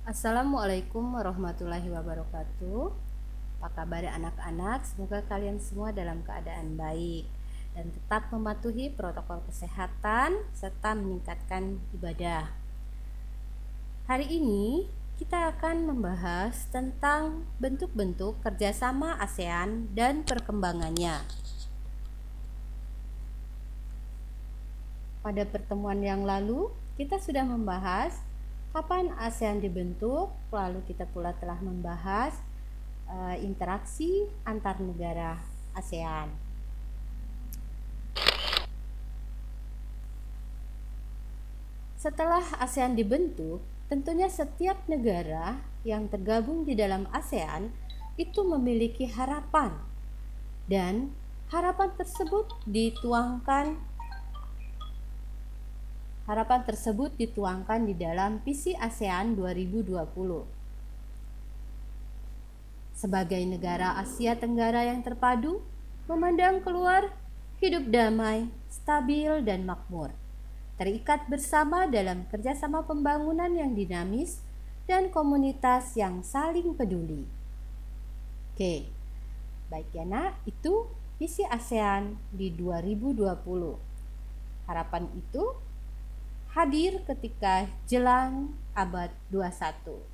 Assalamualaikum warahmatullahi wabarakatuh. Apa kabar anak-anak? Semoga kalian semua dalam keadaan baik dan tetap mematuhi protokol kesehatan serta meningkatkan ibadah. Hari ini kita akan membahas tentang bentuk-bentuk kerjasama ASEAN dan perkembangannya. Pada pertemuan yang lalu, kita sudah membahas kapan ASEAN dibentuk, lalu kita pula telah membahas interaksi antar negara ASEAN. Setelah ASEAN dibentuk, tentunya setiap negara yang tergabung di dalam ASEAN itu memiliki harapan, dan harapan tersebut dituangkan di dalam visi ASEAN 2020. Sebagai negara Asia Tenggara yang terpadu, memandang keluar hidup damai, stabil, dan makmur, terikat bersama dalam kerjasama pembangunan yang dinamis dan komunitas yang saling peduli. Oke, baik ya nak, itu visi ASEAN di 2020. Harapan itu hadir ketika jelang abad 21.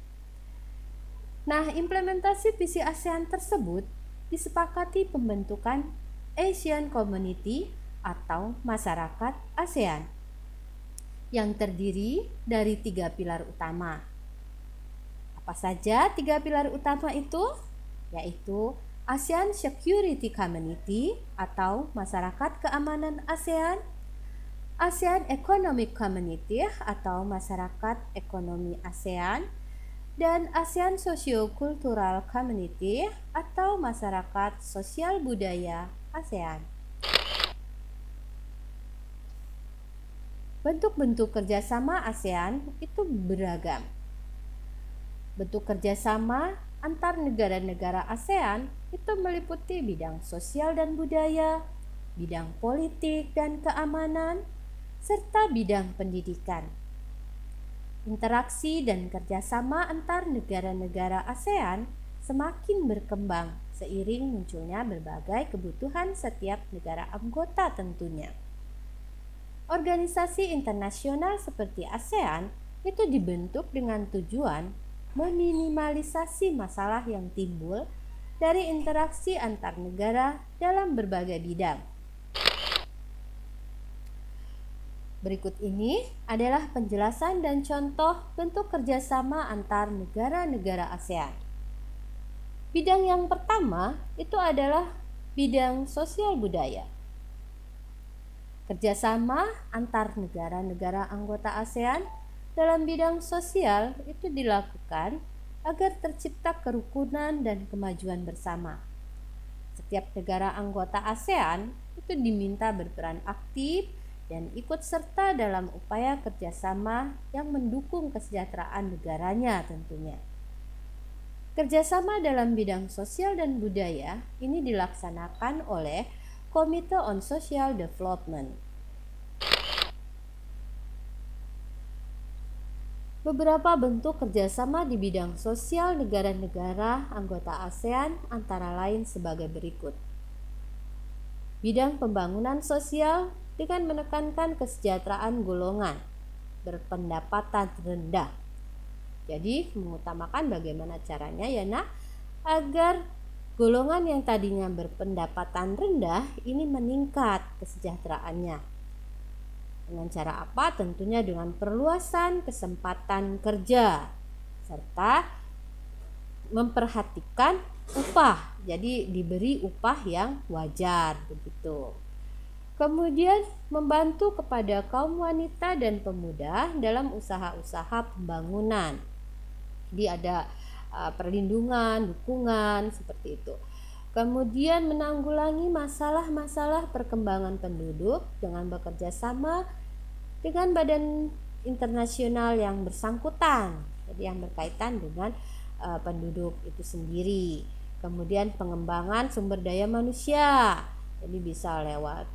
Nah, implementasi visi ASEAN tersebut disepakati pembentukan Asian Community atau masyarakat ASEAN yang terdiri dari 3 pilar utama. Apa saja 3 pilar utama itu? Yaitu ASEAN Security Community atau masyarakat keamanan ASEAN, ASEAN Economic Community atau masyarakat ekonomi ASEAN, dan ASEAN Socio-Cultural Community atau masyarakat sosial budaya ASEAN. Bentuk-bentuk kerjasama ASEAN itu beragam. Bentuk kerjasama antar negara-negara ASEAN itu meliputi bidang sosial dan budaya, bidang politik dan keamanan, serta bidang pendidikan. Interaksi dan kerjasama antar negara-negara ASEAN semakin berkembang seiring munculnya berbagai kebutuhan setiap negara anggota tentunya. Organisasi internasional seperti ASEAN itu dibentuk dengan tujuan meminimalisasi masalah yang timbul dari interaksi antar negara dalam berbagai bidang. Berikut ini adalah penjelasan dan contoh bentuk kerjasama antar negara-negara ASEAN. Bidang yang pertama itu adalah bidang sosial budaya. Kerjasama antar negara-negara anggota ASEAN dalam bidang sosial itu dilakukan agar tercipta kerukunan dan kemajuan bersama. Setiap negara anggota ASEAN itu diminta berperan aktif dan ikut serta dalam upaya kerjasama yang mendukung kesejahteraan negaranya tentunya. Kerjasama dalam bidang sosial dan budaya ini dilaksanakan oleh Komite on Social Development. Beberapa bentuk kerjasama di bidang sosial negara-negara anggota ASEAN antara lain sebagai berikut. Bidang pembangunan sosial dengan menekankan kesejahteraan golongan berpendapatan rendah. Jadi mengutamakan bagaimana caranya ya nak, agar golongan yang tadinya berpendapatan rendah ini meningkat kesejahteraannya. Dengan cara apa? Tentunya dengan perluasan kesempatan kerja serta memperhatikan upah. Jadi diberi upah yang wajar begitu. Kemudian membantu kepada kaum wanita dan pemuda dalam usaha-usaha pembangunan. Jadi ada perlindungan, dukungan seperti itu. Kemudian menanggulangi masalah-masalah perkembangan penduduk dengan bekerja sama dengan badan internasional yang bersangkutan. Jadi yang berkaitan dengan penduduk itu sendiri. Kemudian pengembangan sumber daya manusia. Jadi bisa lewat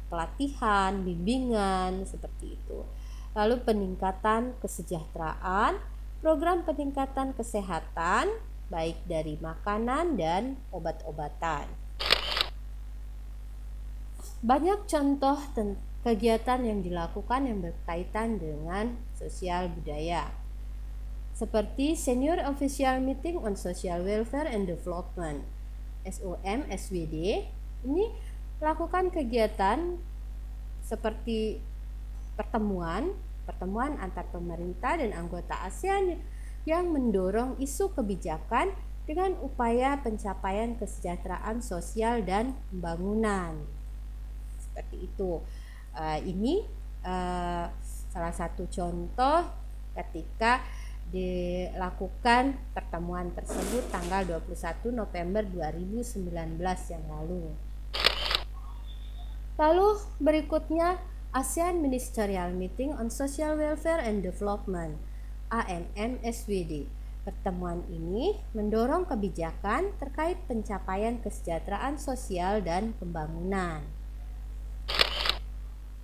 pelatihan, bimbingan seperti itu. Lalu peningkatan kesejahteraan program peningkatan kesehatan baik dari makanan dan obat-obatan. Banyak contoh kegiatan yang dilakukan yang berkaitan dengan sosial budaya, seperti Senior Official Meeting on Social Welfare and Development (SOM-SWD). Ini lakukan kegiatan seperti pertemuan antar pemerintah dan anggota ASEAN yang mendorong isu kebijakan dengan upaya pencapaian kesejahteraan sosial dan pembangunan. Seperti itu. Ini salah satu contoh ketika dilakukan pertemuan tersebut tanggal 21 November 2019 yang lalu. Lalu berikutnya ASEAN Ministerial Meeting on Social Welfare and Development (AMM-SWD). Pertemuan ini mendorong kebijakan terkait pencapaian kesejahteraan sosial dan pembangunan.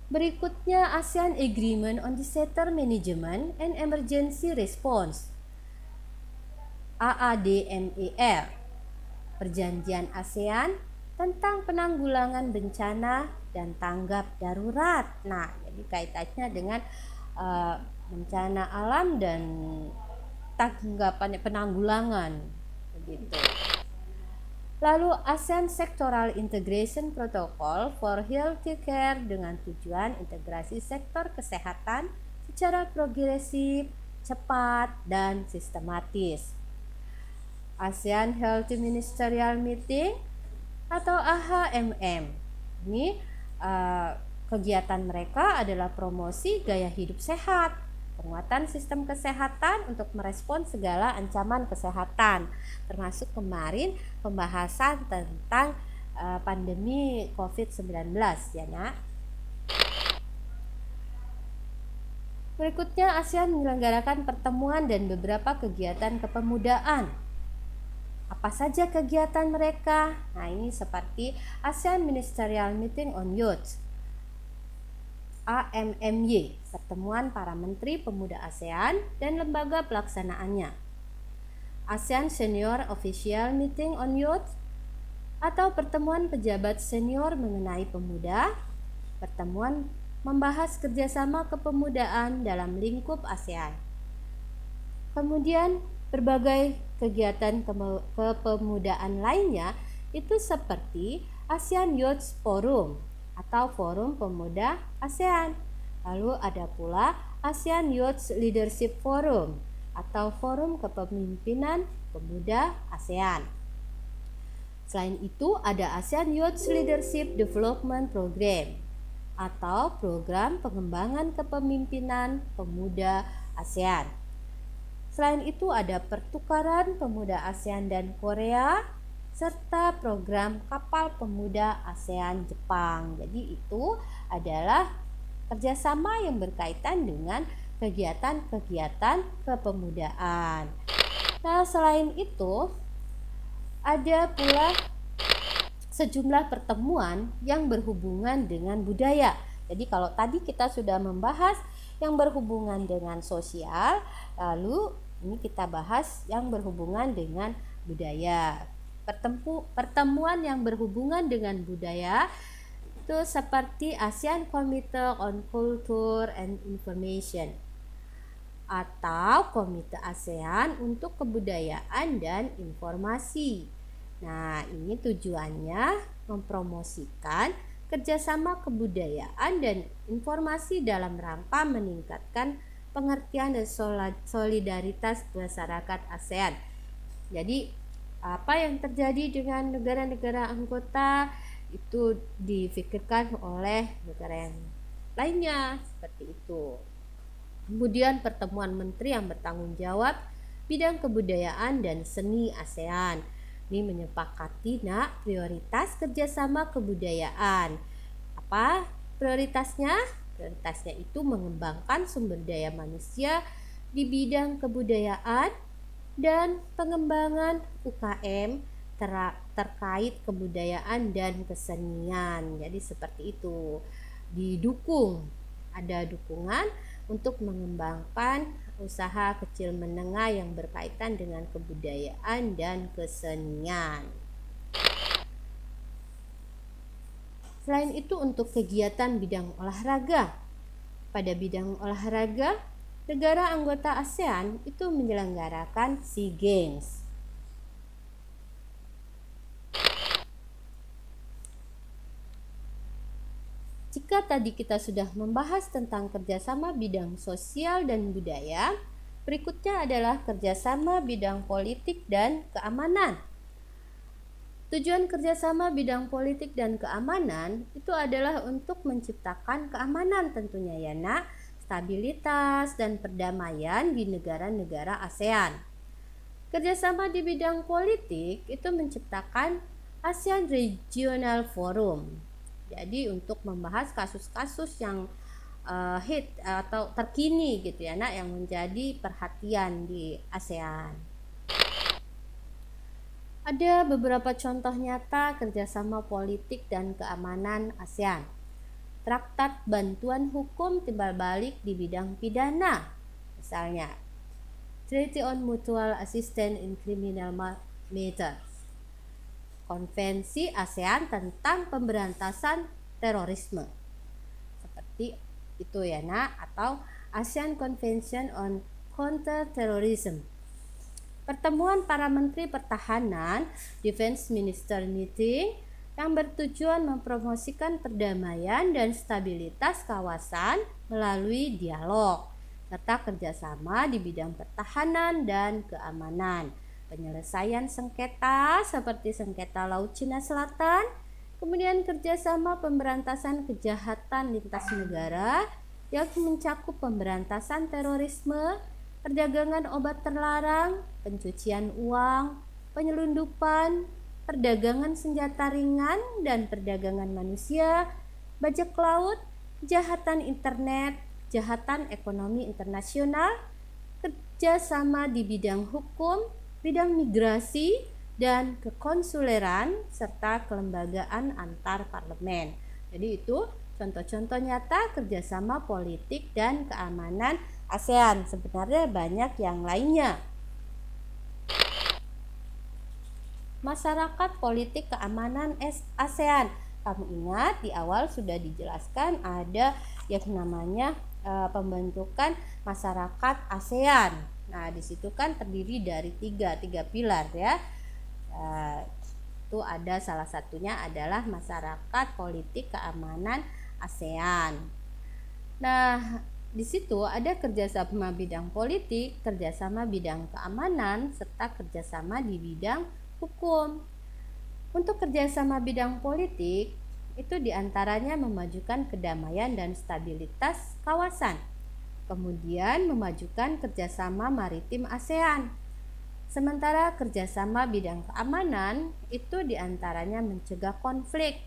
Berikutnya ASEAN Agreement on Disaster Management and Emergency Response (AADMER). Perjanjian ASEAN tentang penanggulangan bencana dan tanggap darurat. Nah, jadi kaitannya dengan bencana alam dan tanggapan penanggulangan begitu. Lalu ASEAN Sectoral Integration Protocol for Healthcare dengan tujuan integrasi sektor kesehatan secara progresif, cepat, dan sistematis. ASEAN Health Ministerial Meeting atau AHMM. Ini kegiatan mereka adalah promosi gaya hidup sehat, penguatan sistem kesehatan untuk merespon segala ancaman kesehatan, termasuk kemarin pembahasan tentang pandemi COVID-19 ya nak. Berikutnya ASEAN menyelenggarakan pertemuan dan beberapa kegiatan kepemudaan. Apa saja kegiatan mereka? Nah, ini seperti ASEAN Ministerial Meeting on Youth (AMMY), pertemuan para menteri pemuda ASEAN dan lembaga pelaksanaannya. ASEAN Senior Official Meeting on Youth atau pertemuan pejabat senior mengenai pemuda, pertemuan membahas kerjasama kepemudaan dalam lingkup ASEAN. Kemudian berbagai kegiatan kepemudaan lainnya itu seperti ASEAN Youth Forum atau Forum Pemuda ASEAN. Lalu ada pula ASEAN Youth Leadership Forum atau Forum Kepemimpinan Pemuda ASEAN. Selain itu ada ASEAN Youth Leadership Development Program atau Program Pengembangan Kepemimpinan Pemuda ASEAN. Selain itu ada Pertukaran Pemuda ASEAN dan Korea serta program Kapal Pemuda ASEAN Jepang. Jadi itu adalah kerjasama yang berkaitan dengan kegiatan-kegiatan kepemudaan. Nah, selain itu ada pula sejumlah pertemuan yang berhubungan dengan budaya. Jadi kalau tadi kita sudah membahas yang berhubungan dengan sosial, lalu ini kita bahas yang berhubungan dengan budaya. Pertemuan yang berhubungan dengan budaya itu seperti ASEAN Committee on Culture and Information atau Komite ASEAN untuk Kebudayaan dan Informasi. Nah, ini tujuannya mempromosikan kerjasama kebudayaan dan informasi dalam rangka meningkatkan pengertian dan solidaritas masyarakat ASEAN. Jadi apa yang terjadi dengan negara-negara anggota itu difikirkan oleh negara yang lainnya, seperti itu. Kemudian pertemuan menteri yang bertanggung jawab bidang kebudayaan dan seni ASEAN. Ini menyepakati prioritas kerjasama kebudayaan. Apa prioritasnya? Prioritasnya itu mengembangkan sumber daya manusia di bidang kebudayaan dan pengembangan UKM terkait kebudayaan dan kesenian. Jadi seperti itu. Didukung, ada dukungan untuk mengembangkan usaha kecil menengah yang berkaitan dengan kebudayaan dan kesenian. Selain itu, untuk kegiatan bidang olahraga, pada bidang olahraga, negara anggota ASEAN itu menyelenggarakan SEA Games. Jika tadi kita sudah membahas tentang kerjasama bidang sosial dan budaya, berikutnya adalah kerjasama bidang politik dan keamanan. Tujuan kerjasama bidang politik dan keamanan itu adalah untuk menciptakan keamanan tentunya ya nak, stabilitas dan perdamaian di negara-negara ASEAN. Kerjasama di bidang politik itu menciptakan ASEAN Regional Forum. Jadi untuk membahas kasus-kasus yang hit atau terkini gitu ya nak, yang menjadi perhatian di ASEAN. Ada beberapa contoh nyata kerjasama politik dan keamanan ASEAN. Traktat Bantuan Hukum Timbal Balik di bidang pidana, misalnya Treaty on Mutual Assistance in Criminal Matters, Konvensi ASEAN tentang pemberantasan terorisme, seperti itu ya nak, atau ASEAN Convention on Counter-Terrorism. Pertemuan para Menteri Pertahanan Defense Minister Meeting yang bertujuan mempromosikan perdamaian dan stabilitas kawasan melalui dialog, serta kerjasama di bidang pertahanan dan keamanan, penyelesaian sengketa seperti sengketa Laut Cina Selatan, kemudian kerjasama pemberantasan kejahatan lintas negara yang mencakup pemberantasan terorisme, perdagangan obat terlarang, pencucian uang, penyelundupan, perdagangan senjata ringan dan perdagangan manusia, bajak laut, kejahatan internet, kejahatan ekonomi internasional, kerjasama di bidang hukum, bidang migrasi dan kekonsuleran, serta kelembagaan antar parlemen. Jadi itu contoh-contoh nyata kerjasama politik dan keamanan ASEAN. Sebenarnya banyak yang lainnya. Masyarakat politik keamanan ASEAN. Kamu ingat di awal sudah dijelaskan ada yang namanya pembentukan masyarakat ASEAN. Nah, di situ kan terdiri dari tiga pilar ya. Itu ada salah satunya adalah masyarakat politik keamanan ASEAN. Nah, di situ ada kerjasama bidang politik, kerjasama bidang keamanan, serta kerjasama di bidang hukum. Untuk kerjasama bidang politik, itu diantaranya memajukan kedamaian dan stabilitas kawasan, kemudian memajukan kerjasama maritim ASEAN. Sementara kerjasama bidang keamanan itu diantaranya mencegah konflik,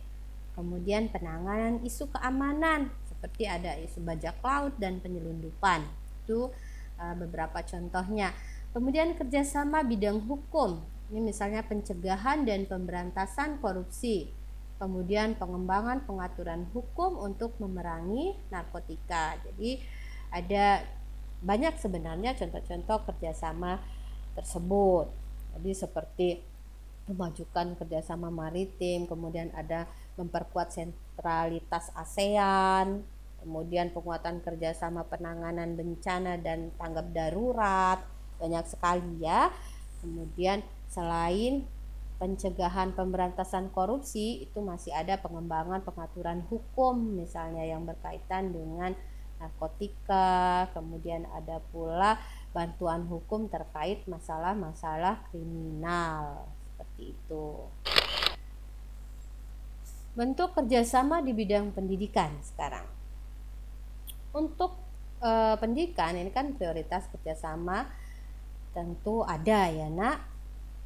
kemudian penanganan isu keamanan seperti ada isu bajak laut dan penyelundupan. Itu beberapa contohnya. Kemudian kerjasama bidang hukum, ini misalnya pencegahan dan pemberantasan korupsi, kemudian pengembangan pengaturan hukum untuk memerangi narkotika. Jadi ada banyak sebenarnya contoh-contoh kerjasama tersebut. Jadi seperti memajukan kerjasama maritim, kemudian ada memperkuat sentralitas ASEAN, kemudian penguatan kerjasama penanganan bencana dan tanggap darurat, banyak sekali ya. Kemudian selain pencegahan pemberantasan korupsi, itu masih ada pengembangan pengaturan hukum misalnya yang berkaitan dengan narkotika, kemudian ada pula bantuan hukum terkait masalah-masalah kriminal, seperti itu. Bentuk kerjasama di bidang pendidikan sekarang. Untuk pendidikan ini kan prioritas kerjasama tentu ada ya nak,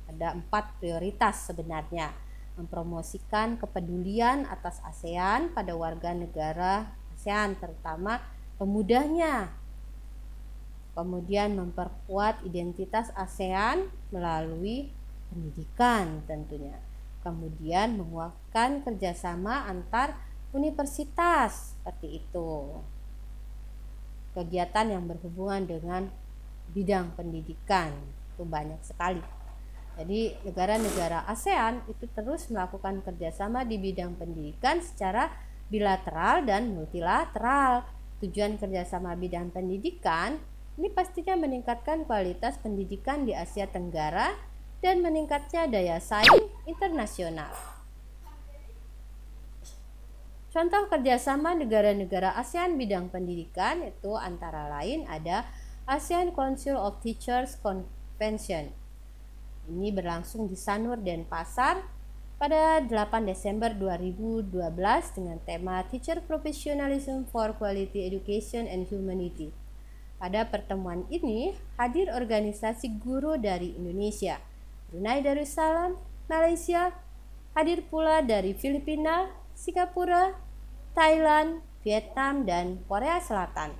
ada 4 prioritas sebenarnya. Mempromosikan kepedulian atas ASEAN pada warga negara ASEAN, terutama pemudanya. Kemudian memperkuat identitas ASEAN melalui pendidikan tentunya. Kemudian menguatkan kerjasama antar universitas, seperti itu. Kegiatan yang berhubungan dengan bidang pendidikan. Itu banyak sekali. Jadi negara-negara ASEAN itu terus melakukan kerjasama di bidang pendidikan secara bilateral dan multilateral. Tujuan kerjasama bidang pendidikan ini pastinya meningkatkan kualitas pendidikan di Asia Tenggara dan meningkatnya daya saing internasional. Contoh kerjasama negara-negara ASEAN bidang pendidikan itu antara lain ada ASEAN Council of Teachers Convention. Ini berlangsung di Sanur, Denpasar pada 8 Desember 2012 dengan tema Teacher Professionalism for Quality Education and Humanity. Pada pertemuan ini hadir organisasi guru dari Indonesia, Brunei Darussalam, Malaysia, hadir pula dari Filipina, Singapura, Thailand, Vietnam, dan Korea Selatan.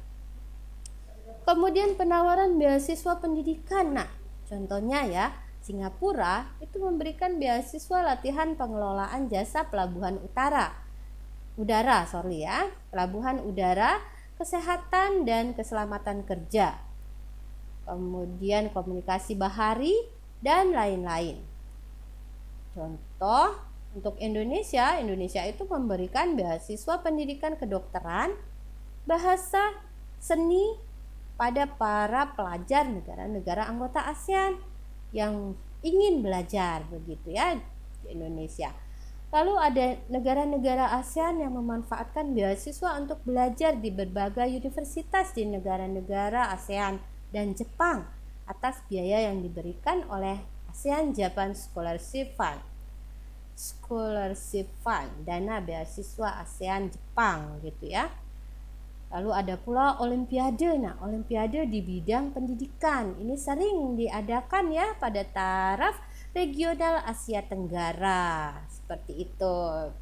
Kemudian penawaran beasiswa pendidikan. Nah, contohnya ya, Singapura itu memberikan beasiswa latihan pengelolaan jasa pelabuhan pelabuhan udara, kesehatan dan keselamatan kerja. Kemudian komunikasi bahari dan lain-lain. Contoh untuk Indonesia itu memberikan beasiswa pendidikan kedokteran, bahasa, seni pada para pelajar negara-negara anggota ASEAN yang ingin belajar begitu ya di Indonesia. Lalu ada negara-negara ASEAN yang memanfaatkan beasiswa untuk belajar di berbagai universitas di negara-negara ASEAN dan Jepang atas biaya yang diberikan oleh ASEAN Japan Scholarship Fund, dana beasiswa ASEAN Jepang gitu ya. Lalu ada pula olimpiade. Nah, olimpiade di bidang pendidikan ini sering diadakan ya pada taraf regional Asia Tenggara. Seperti itu.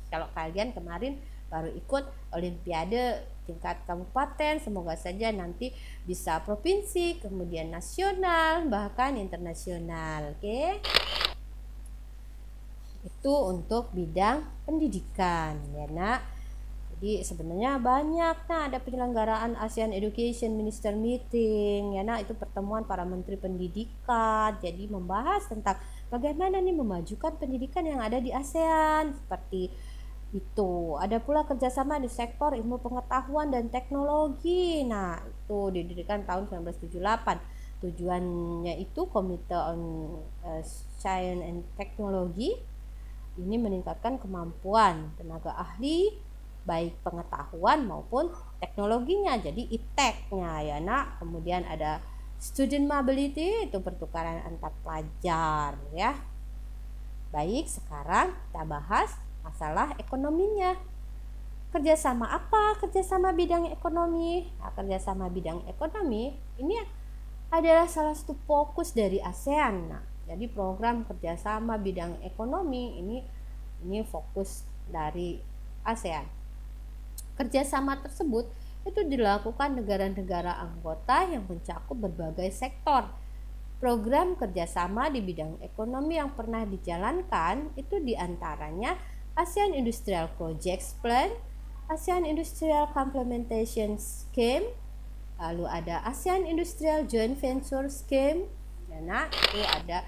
Kalau kalian kemarin baru ikut olimpiade tingkat kabupaten, semoga saja nanti bisa provinsi, kemudian nasional, bahkan internasional. Oke. Itu untuk bidang pendidikan ya nak. Jadi sebenarnya banyak. Nah, ada penyelenggaraan ASEAN Education Minister Meeting ya nak, itu pertemuan para menteri pendidikan. Jadi membahas tentang bagaimana nih memajukan pendidikan yang ada di ASEAN seperti itu. Ada pula kerjasama di sektor ilmu pengetahuan dan teknologi. Nah, itu didirikan tahun 1978. Tujuannya itu Komite on Science and Technology. Ini meningkatkan kemampuan tenaga ahli baik pengetahuan maupun teknologinya, jadi ITEK-nya ya nak. Kemudian ada student mobility, itu pertukaran antar pelajar ya. Baik, sekarang kita bahas masalah ekonominya. Kerjasama apa? Kerjasama bidang ekonomi. Nah, kerjasama bidang ekonomi ini adalah salah satu fokus dari ASEAN. Nah, jadi program kerjasama bidang ekonomi ini fokus dari ASEAN. Kerjasama tersebut itu dilakukan negara-negara anggota yang mencakup berbagai sektor. Program kerjasama di bidang ekonomi yang pernah dijalankan itu diantaranya ASEAN Industrial Projects Plan, ASEAN Industrial Complementation Scheme, lalu ada ASEAN Industrial Joint Venture Scheme. Nah, itu ada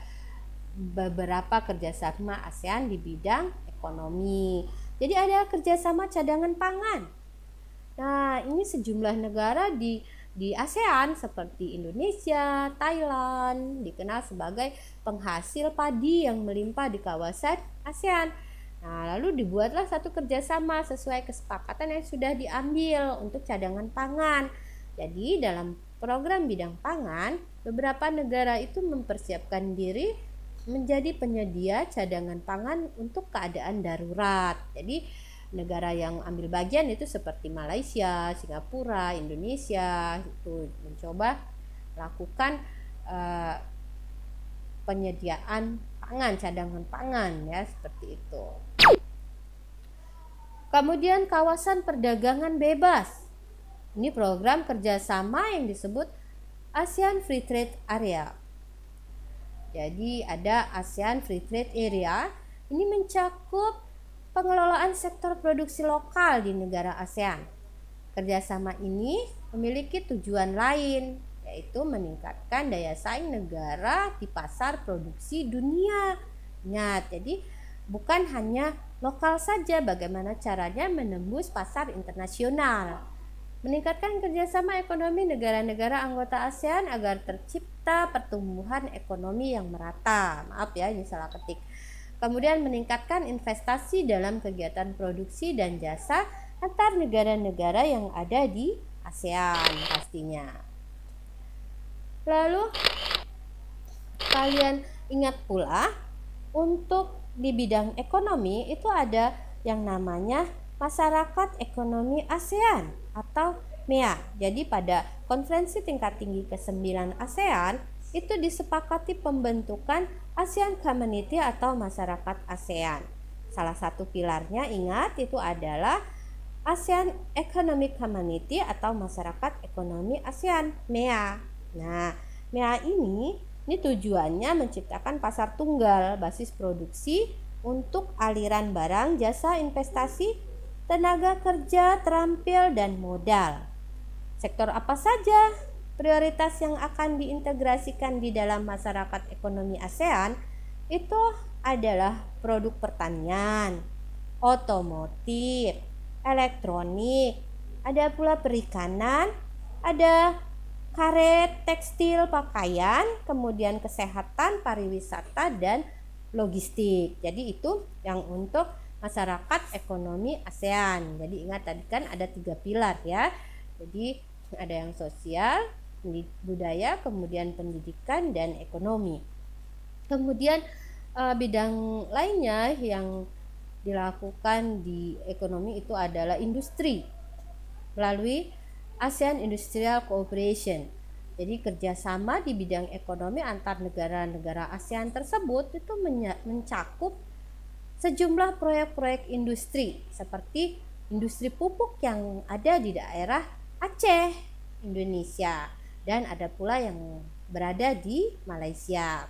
beberapa kerjasama ASEAN di bidang ekonomi. Jadi ada kerjasama cadangan pangan. Nah, ini sejumlah negara di ASEAN seperti Indonesia, Thailand dikenal sebagai penghasil padi yang melimpah di kawasan ASEAN. Nah, lalu dibuatlah satu kerjasama sesuai kesepakatan yang sudah diambil untuk cadangan pangan. Jadi dalam program bidang pangan, beberapa negara itu mempersiapkan diri menjadi penyedia cadangan pangan untuk keadaan darurat. Jadi negara yang ambil bagian itu seperti Malaysia, Singapura, Indonesia itu mencoba melakukan penyediaan pangan, cadangan pangan ya, seperti itu. Kemudian kawasan perdagangan bebas. Ini program kerjasama yang disebut ASEAN Free Trade Area. Jadi ada ASEAN Free Trade Area, ini mencakup pengelolaan sektor produksi lokal di negara ASEAN. Kerjasama ini memiliki tujuan lain, yaitu meningkatkan daya saing negara di pasar produksi dunia. Ingat, jadi bukan hanya lokal saja, bagaimana caranya menembus pasar internasional. Meningkatkan kerjasama ekonomi negara-negara anggota ASEAN agar tercipta pertumbuhan ekonomi yang merata. Maaf ya, ini salah ketik. Kemudian meningkatkan investasi dalam kegiatan produksi dan jasa antar negara-negara yang ada di ASEAN pastinya. Lalu kalian ingat pula, untuk di bidang ekonomi itu ada yang namanya Masyarakat Ekonomi ASEAN atau MEA. Jadi pada konferensi tingkat tinggi ke-9 ASEAN itu disepakati pembentukan ASEAN Community atau masyarakat ASEAN. Salah satu pilarnya ingat itu adalah ASEAN Economic Community atau masyarakat ekonomi ASEAN MEA. Nah, MEA ini tujuannya menciptakan pasar tunggal basis produksi untuk aliran barang, jasa, investasi, tenaga kerja, terampil, dan modal. Sektor apa saja prioritas yang akan diintegrasikan di dalam masyarakat ekonomi ASEAN? Itu adalah produk pertanian, otomotif, elektronik, ada pula perikanan, ada karet, tekstil, pakaian, kemudian kesehatan, pariwisata, dan logistik. Jadi itu yang untuk masyarakat ekonomi ASEAN. Jadi ingat tadi kan ada 3 pilar ya. Jadi ada yang sosial, budaya, kemudian pendidikan dan ekonomi. Kemudian bidang lainnya yang dilakukan di ekonomi itu adalah industri melalui ASEAN Industrial Cooperation. Jadi kerjasama di bidang ekonomi antar negara-negara ASEAN tersebut itu mencakup sejumlah proyek-proyek industri seperti industri pupuk yang ada di daerah Aceh, Indonesia, dan ada pula yang berada di Malaysia.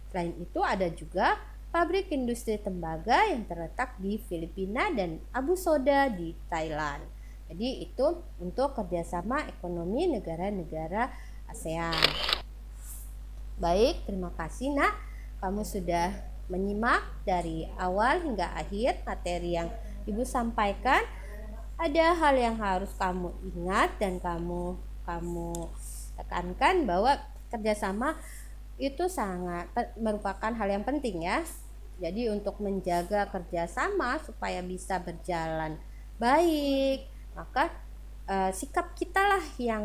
Selain itu ada juga pabrik industri tembaga yang terletak di Filipina dan Abu Soda di Thailand. Jadi itu untuk kerjasama ekonomi negara-negara ASEAN. Baik, terima kasih nak, kamu sudah menyimak dari awal hingga akhir materi yang Ibu sampaikan. Ada hal yang harus kamu ingat dan kamu tekankan bahwa kerjasama itu sangat merupakan hal yang penting ya. Jadi untuk menjaga kerjasama supaya bisa berjalan baik, maka sikap kita lah yang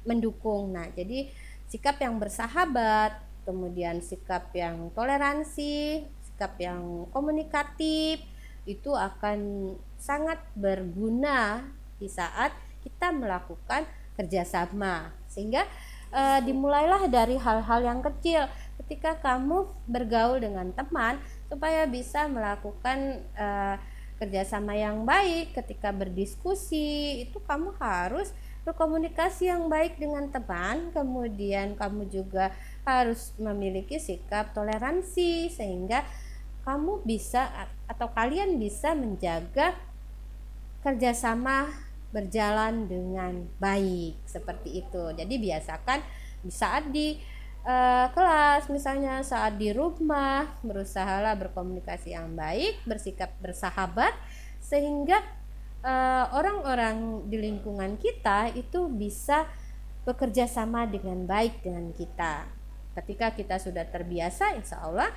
mendukung. Nah, jadi sikap yang bersahabat, kemudian sikap yang toleransi, sikap yang komunikatif itu akan sangat berguna di saat kita melakukan kerjasama. Sehingga dimulailah dari hal-hal yang kecil ketika kamu bergaul dengan teman supaya bisa melakukan kerjasama yang baik. Ketika berdiskusi itu kamu harus berkomunikasi yang baik dengan teman, kemudian kamu juga harus memiliki sikap toleransi sehingga kamu bisa atau kalian bisa menjaga kerjasama berjalan dengan baik seperti itu. Jadi biasakan di saat di kelas, misalnya saat di rumah, berusahalah berkomunikasi yang baik, bersikap bersahabat sehingga orang-orang di lingkungan kita itu bisa bekerja sama dengan baik dengan kita. Ketika kita sudah terbiasa, insya Allah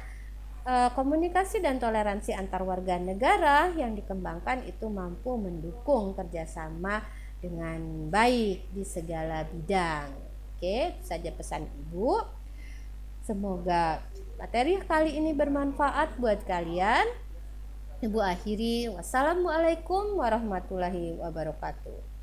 komunikasi dan toleransi antar warga negara yang dikembangkan itu mampu mendukung kerjasama dengan baik di segala bidang. Oke, itu saja pesan Ibu. Semoga materi kali ini bermanfaat buat kalian. Ibu akhiri, wassalamualaikum warahmatullahi wabarakatuh.